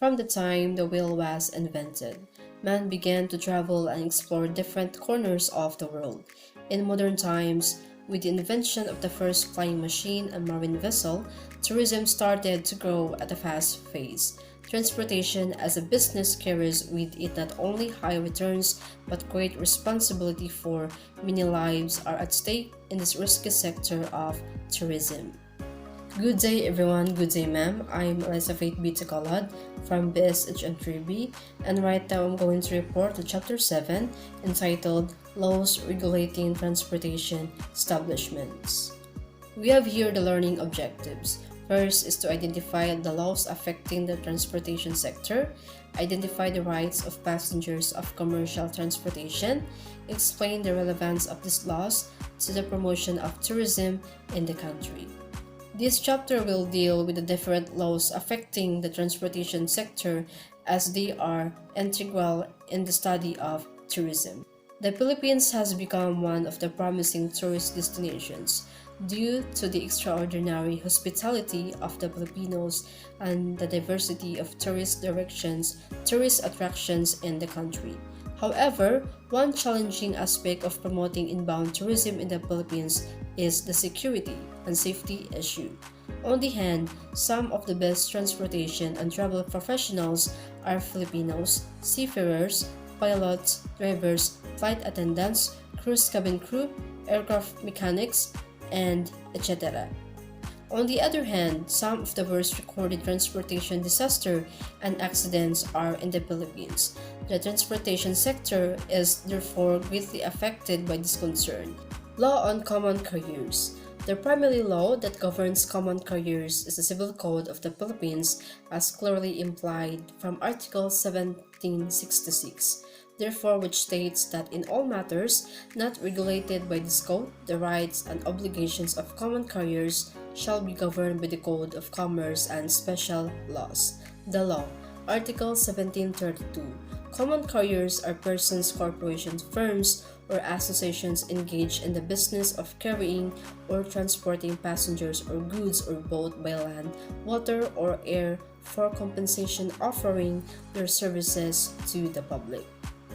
From the time the wheel was invented, man began to travel and explore different corners of the world. In modern times, with the invention of the first flying machine and marine vessel, tourism started to grow at a fast pace. Transportation as a business carries with it not only high returns but great responsibility, for many lives are at stake in this risky sector of tourism. Good day everyone, good day ma'am. I'm Elaiza Taculod from BSHN3B, and right now I'm going to report to Chapter 7 entitled Laws Regulating Transportation Establishments. We have here the learning objectives. First is to identify the laws affecting the transportation sector, identify the rights of passengers of commercial transportation, explain the relevance of these laws to the promotion of tourism in the country. This chapter will deal with the different laws affecting the transportation sector, as they are integral in the study of tourism. The Philippines has become one of the promising tourist destinations due to the extraordinary hospitality of the Filipinos and the diversity of tourist attractions in the country. However, one challenging aspect of promoting inbound tourism in the Philippines is the security and safety issue. On the hand, some of the best transportation and travel professionals are Filipinos, seafarers, pilots, drivers, flight attendants, cruise cabin crew, aircraft mechanics, and etc. On the other hand, some of the worst recorded transportation disaster and accidents are in the Philippines. The transportation sector is therefore greatly affected by this concern. Law on Common Carriers. The primary law that governs common carriers is the Civil Code of the Philippines, as clearly implied from Article 1766. Therefore, which states that in all matters not regulated by this code, the rights and obligations of common carriers shall be governed by the Code of Commerce and special laws. The law. Article 1732. Common carriers are persons, corporations, firms, or associations engaged in the business of carrying or transporting passengers or goods or both by land, water, or air for compensation, offering their services to the public.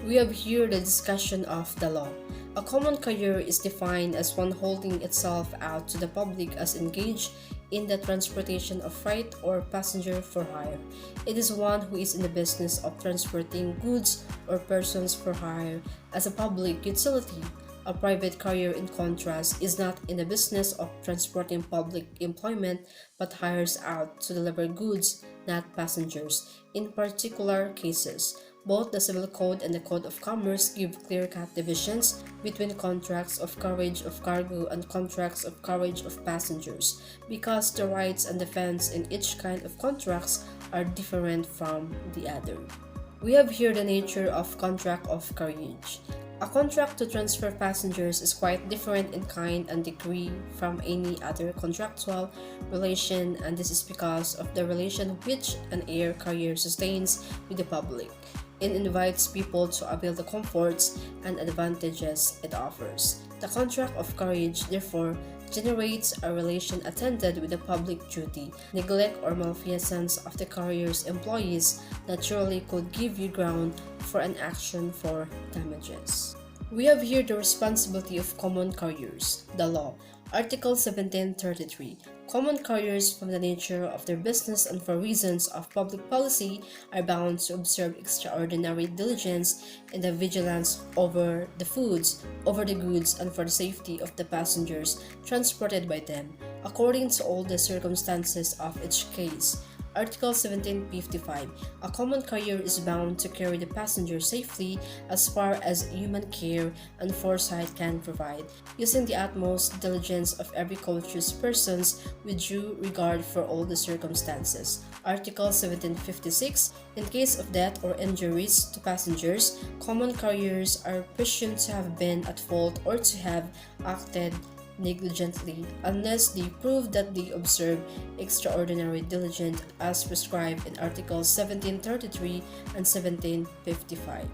We have here the discussion of the law. A common carrier is defined as one holding itself out to the public as engaged in the transportation of freight or passenger for hire. It is one who is in the business of transporting goods or persons for hire as a public utility. A private carrier, in contrast, is not in the business of transporting public employment but hires out to deliver goods, not passengers. In particular cases, both the Civil Code and the Code of Commerce give clear-cut divisions between contracts of carriage of cargo and contracts of carriage of passengers, because the rights and defense in each kind of contracts are different from the other. We have here the nature of contract of carriage. A contract to transfer passengers is quite different in kind and degree from any other contractual relation, and this is because of the relation which an air carrier sustains with the public. It invites people to avail the comforts and advantages it offers. The contract of carriage, therefore, generates a relation attended with the public duty. Neglect or malfeasance of the carrier's employees naturally could give you ground for an action for damages. We have here the responsibility of common carriers. The law. Article 1733. Common carriers, from the nature of their business and for reasons of public policy, are bound to observe extraordinary diligence in the vigilance over the goods, and for the safety of the passengers transported by them, according to all the circumstances of each case. Article 1755. A common carrier is bound to carry the passenger safely as far as human care and foresight can provide, using the utmost diligence of every courteous persons with due regard for all the circumstances. Article 1756. In case of death or injuries to passengers, common carriers are presumed to have been at fault or to have acted negligently, unless they prove that they observe extraordinary diligence as prescribed in Articles 1733 and 1755.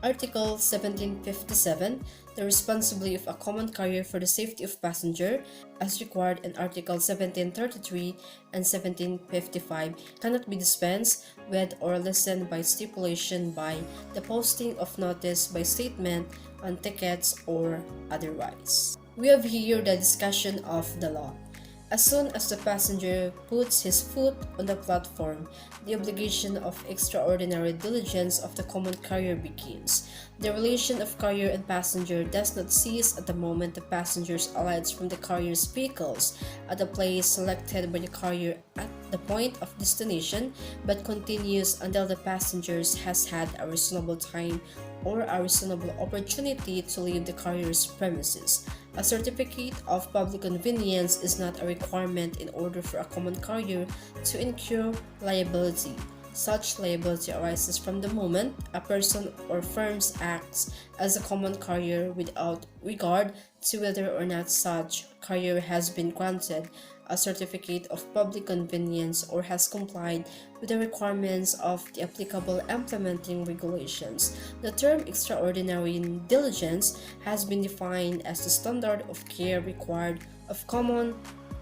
Article 1757, the responsibility of a common carrier for the safety of passenger, as required in Article 1733 and 1755, cannot be dispensed with or lessened by stipulation by the posting of notice by statement on tickets or otherwise. We have here the discussion of the law. As soon as the passenger puts his foot on the platform, the obligation of extraordinary diligence of the common carrier begins. The relation of carrier and passenger does not cease at the moment the passenger alights from the carrier's vehicles at the place selected by the carrier at the point of destination, but continues until the passenger has had a reasonable time or a reasonable opportunity to leave the carrier's premises. A certificate of public convenience is not a requirement in order for a common carrier to incur liability. Such liability arises from the moment a person or firm acts as a common carrier without regard to whether or not such carrier has been granted a certificate of public convenience or has complied with the requirements of the applicable implementing regulations. The term extraordinary diligence has been defined as the standard of care required of common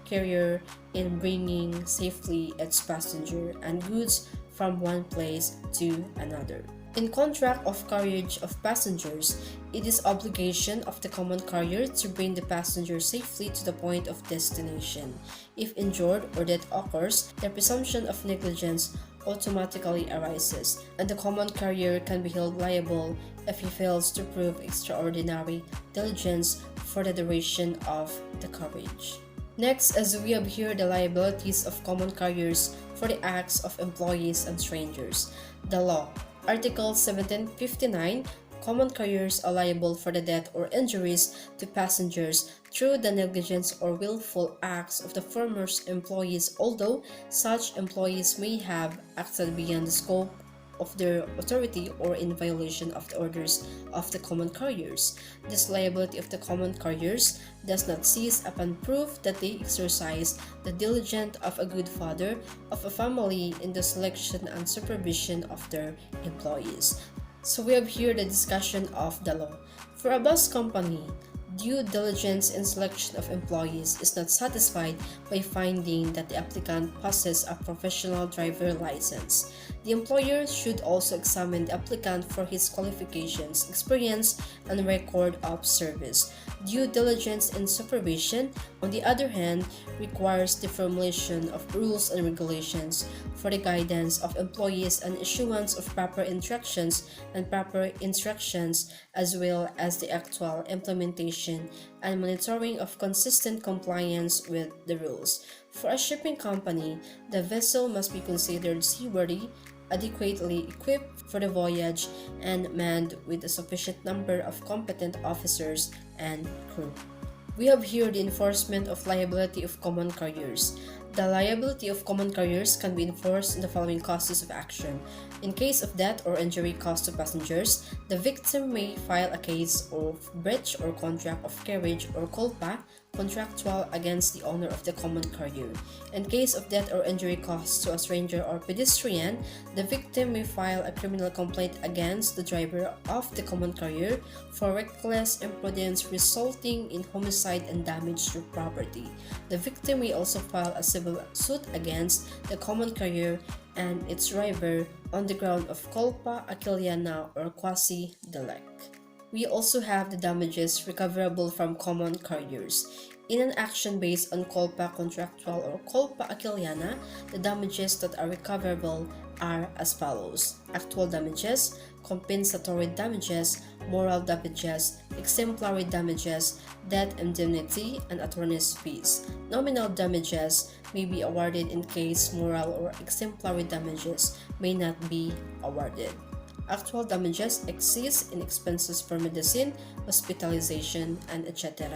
carrier in bringing safely its passenger and goods from one place to another. In contract of carriage of passengers, it is obligation of the common carrier to bring the passenger safely to the point of destination. If injured or death occurs, the presumption of negligence automatically arises, and the common carrier can be held liable if he fails to prove extraordinary diligence for the duration of the carriage. Next, as we have here the liabilities of common carriers for the acts of employees and strangers. The law. Article 1759, common carriers are liable for the death or injuries to passengers through the negligence or willful acts of the former employees, although such employees may have acted beyond the scope of their authority or in violation of the orders of the common carriers. This liability of the common carriers does not cease upon proof that they exercise the diligence of a good father of a family in the selection and supervision of their employees. So we have here the discussion of the law. For a bus company, due diligence in selection of employees is not satisfied by finding that the applicant possesses a professional driver license. The employer should also examine the applicant for his qualifications, experience, and record of service. Due diligence in supervision, on the other hand, requires the formulation of rules and regulations for the guidance of employees and issuance of proper instructions, as well as the actual implementation and monitoring of consistent compliance with the rules. For a shipping company, the vessel must be considered seaworthy, adequately equipped for the voyage, and manned with a sufficient number of competent officers and crew. We have here the enforcement of liability of common carriers. The liability of common carriers can be enforced in the following causes of action. In case of death or injury caused to passengers, the victim may file a case of breach or contract of carriage or culpa contractual against the owner of the common carrier. In case of death or injury caused to a stranger or pedestrian, the victim may file a criminal complaint against the driver of the common carrier for reckless imprudence resulting in homicide and damage to property. The victim may also file a civil suit against the common carrier and its driver on the ground of culpa aciliana or quasi delect. We also have the damages recoverable from common carriers. In an action based on culpa contractual or culpa aciliana, the damages that are recoverable are as follows: actual damages, compensatory damages, moral damages, exemplary damages, debt indemnity, and attorney's fees. Nominal damages may be awarded in case moral or exemplary damages may not be awarded. Actual damages exist in expenses for medicine, hospitalization, and etc.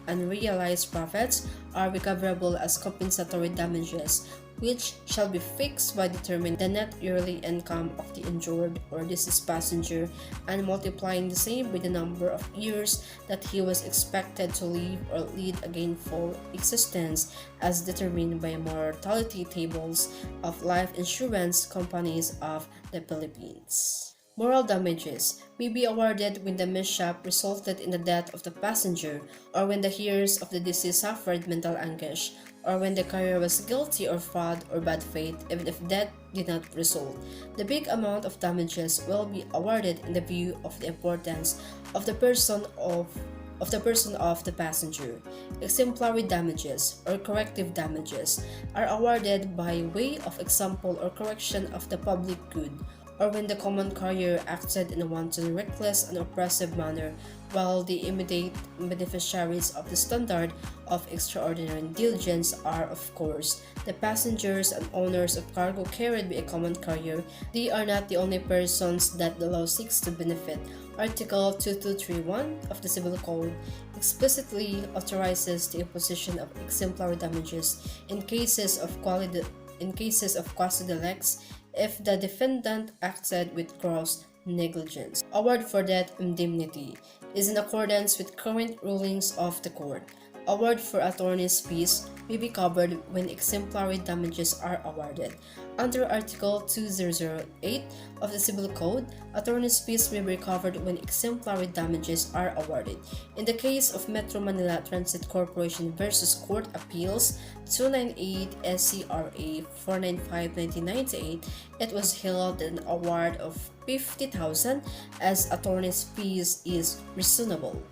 Unrealized profits are recoverable as compensatory damages, which shall be fixed by determining the net yearly income of the injured or deceased passenger and multiplying the same by the number of years that he was expected to live or lead a gainful existence as determined by mortality tables of life insurance companies of the Philippines. Moral damages may be awarded when the mishap resulted in the death of the passenger, or when the hearers of the deceased suffered mental anguish, or when the carrier was guilty of fraud or bad faith, even if death did not result. The big amount of damages will be awarded in the view of the importance of the person of the passenger. Exemplary damages or corrective damages are awarded by way of example or correction of the public good, or when the common carrier acted in a wanton, reckless, and oppressive manner, while the immediate beneficiaries of the standard of extraordinary diligence are, of course, the passengers and owners of cargo carried by a common carrier. They are not the only persons that the law seeks to benefit. Article 2231 of the Civil Code explicitly authorizes the imposition of exemplary damages in cases of quasi delicts if the defendant acted with gross negligence. Award for death indemnity is in accordance with current rulings of the court. Award for attorney's fees may be covered when exemplary damages are awarded. Under Article 2008 of the Civil Code, attorney's fees may be recovered when exemplary damages are awarded. In the case of Metro Manila Transit Corporation versus Court Appeals 298 SCRA 495/1998, it was held that an award of 50,000 as attorney's fees is reasonable.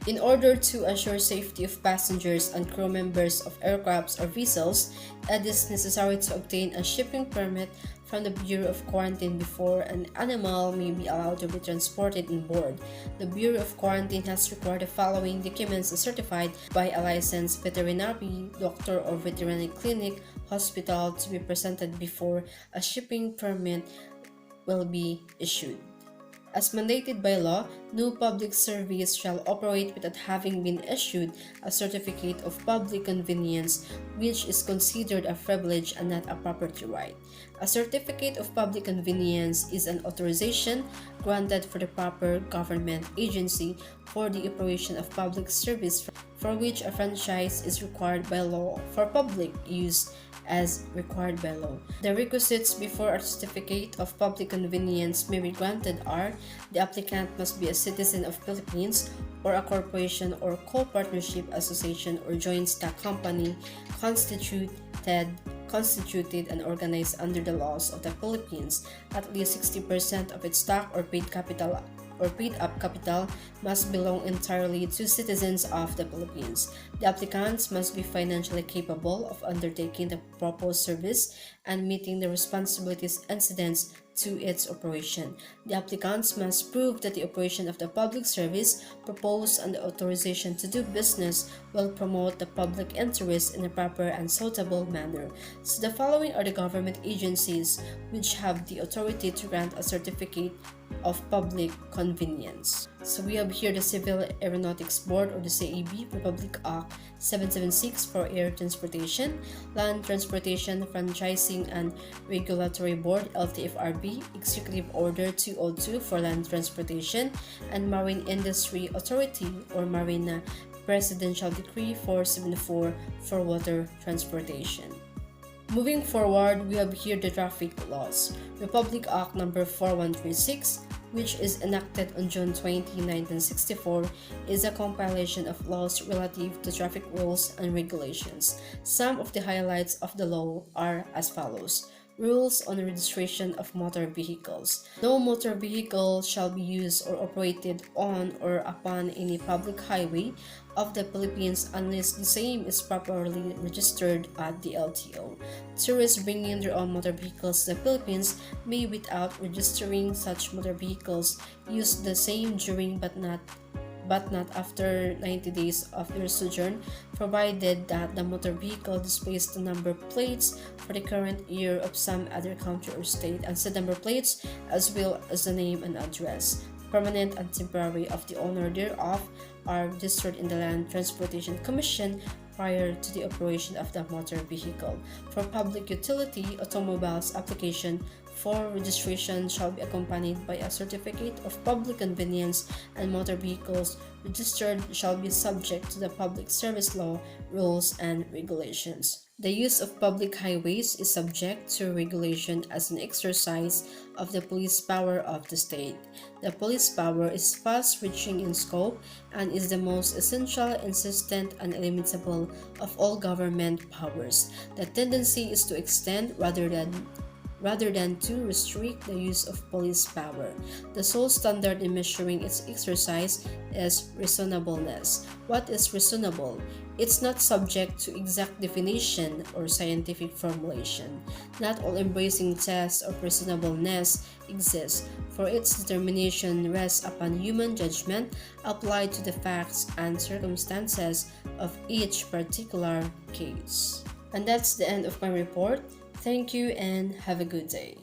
In order to assure safety of passengers and crew members of aircrafts or vessels, it is necessary to obtain a shipping permit from the Bureau of Quarantine before an animal may be allowed to be transported on board. The Bureau of Quarantine has required the following documents certified by a licensed veterinary doctor or veterinary clinic hospital to be presented before a shipping permit will be issued. As mandated by law, no public service shall operate without having been issued a certificate of public convenience, which is considered a privilege and not a property right. A certificate of public convenience is an authorization granted for the proper government agency for the operation of public service for which a franchise is required by law for public use as required by law. The requisites before a certificate of public convenience may be granted are: the applicant must be a citizen of Philippines or a corporation or co-partnership association or joint stock company constituted and organized under the laws of the Philippines. At least 60% of its stock or paid up capital must belong entirely to citizens of the Philippines. The applicants must be financially capable of undertaking the proposed service and meeting the responsibilities incident to its operation. The applicants must prove that the operation of the public service proposed and the authorization to do business will promote the public interest in a proper and suitable manner. So the following are the government agencies which have the authority to grant a certificate of public convenience. So we have here the Civil Aeronautics Board or the CAB, Republic Act 776 for air transportation, Land Transportation Franchising and Regulatory Board LTFRB, Executive Order 202 for land transportation, and Marine Industry Authority or Marina Presidential Decree 474 for water transportation. Moving forward, we have here the traffic laws. Republic Act number 4136, which is enacted on June 20, 1964, is a compilation of laws relative to traffic rules and regulations. Some of the highlights of the law are as follows. Rules on registration of motor vehicles. No motor vehicle shall be used or operated on or upon any public highway of the Philippines unless the same is properly registered at the LTO. Tourists bringing their own motor vehicles to the Philippines may, without registering such motor vehicles, use the same during but not after 90 days of their sojourn, provided that the motor vehicle displays the number plates for the current year of some other country or state and said number plates, as well as the name and address, permanent and temporary, of the owner thereof, are registered in the Land Transportation Commission prior to the operation of the motor vehicle. For public utility automobiles, application for registration shall be accompanied by a certificate of public convenience, and motor vehicles registered shall be subject to the public service law, rules, and regulations. The use of public highways is subject to regulation as an exercise of the police power of the state. The police power is fast-reaching in scope and is the most essential, insistent, and illimitable of all government powers. The tendency is to extend rather than to restrict the use of police power. The sole standard in measuring its exercise is reasonableness. What is reasonable? It's not subject to exact definition or scientific formulation. Not all embracing tests of reasonableness exist, for its determination rests upon human judgment applied to the facts and circumstances of each particular case. And that's the end of my report. Thank you and have a good day.